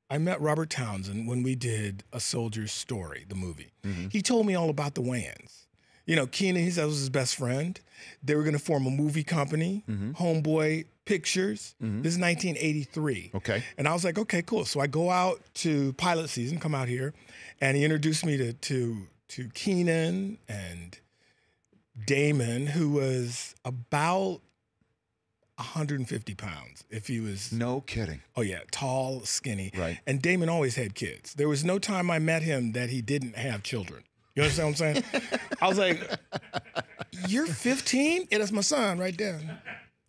I met Robert Townsend when we did A Soldier's Story, the movie. Mm-hmm. He told me all about the Wayans. You know, Keenan, he said, was his best friend. They were going to form a movie company, Homeboy Pictures. This is 1983. Okay. And I was like, okay, cool. So I go out to pilot season, come out here, and he introduced me to Keenan and Damon, who was about 150 pounds. If he was... No kidding. Oh, yeah. Tall, skinny. Right. And Damon always had kids. There was no time I met him that he didn't have children. You understand what I'm saying? I was like, you're 15? Yeah, that's my son right there.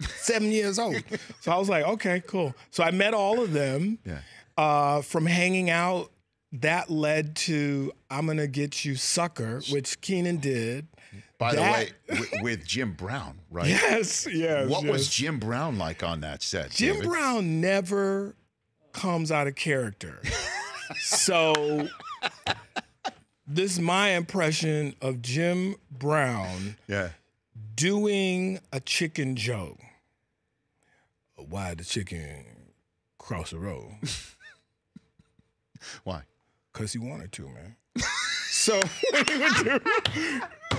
7 years old. So I was like, okay, cool. So I met all of them. Yeah. From hanging out, that led to I'm going to get you Sucker, which Keenan did. By the way, with Jim Brown, right? Yes. What was Jim Brown like on that set, Jim David? Brown never comes out of character. So this is my impression of Jim Brown doing a chicken joke. Why the chicken cross the road? Why? Because he wanted to, man. So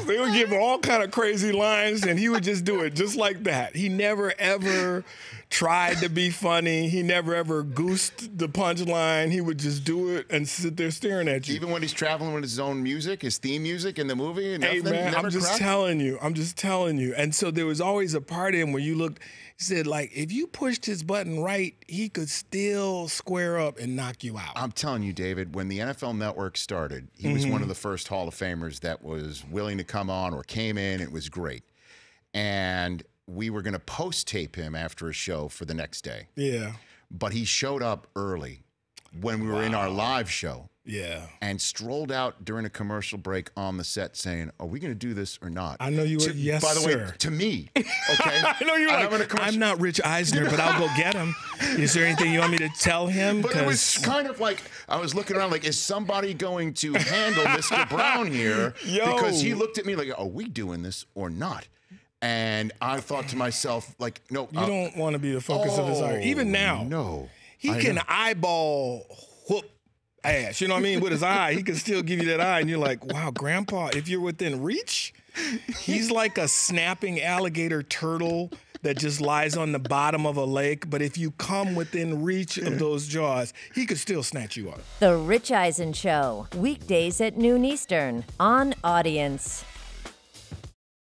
they would give him all kind of crazy lines, and he would just do it just like that. He never, ever tried to be funny. He never, ever goosed the punchline. He would just do it and sit there staring at you. Even when he's traveling with his own music, his theme music in the movie? And hey, nothing, man, never I'm just cracked? telling you. I'm just telling you. And so there was always a part of him where you looked, he said, like, if you pushed his button right, he could still square up and knock you out. I'm telling you, David, when the NFL Network started, he was one of the first Hall of Famers that was willing to come on or came in. It was great. And we were going to post-tape him after a show for the next day. Yeah. But he showed up early when we were in our live show. Yeah. And strolled out during a commercial break on the set saying, are we going to do this or not? I know you were, yes, by the sir. way, to me, okay? I know you were like, I'm not Rich Eisner, but I'll go get him. Is there anything you want me to tell him? But it was kind of like, I was looking around like, is somebody going to handle Mr. Brown here? Because he looked at me like, are we doing this or not? And I thought to myself, like, no. You don't want to be the focus of his eye. Even now. No. He can eyeball whoop ass. You know what I mean? With his eye, he can still give you that eye. And you're like, wow, Grandpa, if you're within reach, he's like a snapping alligator turtle that just lies on the bottom of a lake. But if you come within reach of those jaws, he could still snatch you up. The Rich Eisen Show, weekdays at noon Eastern on Audience.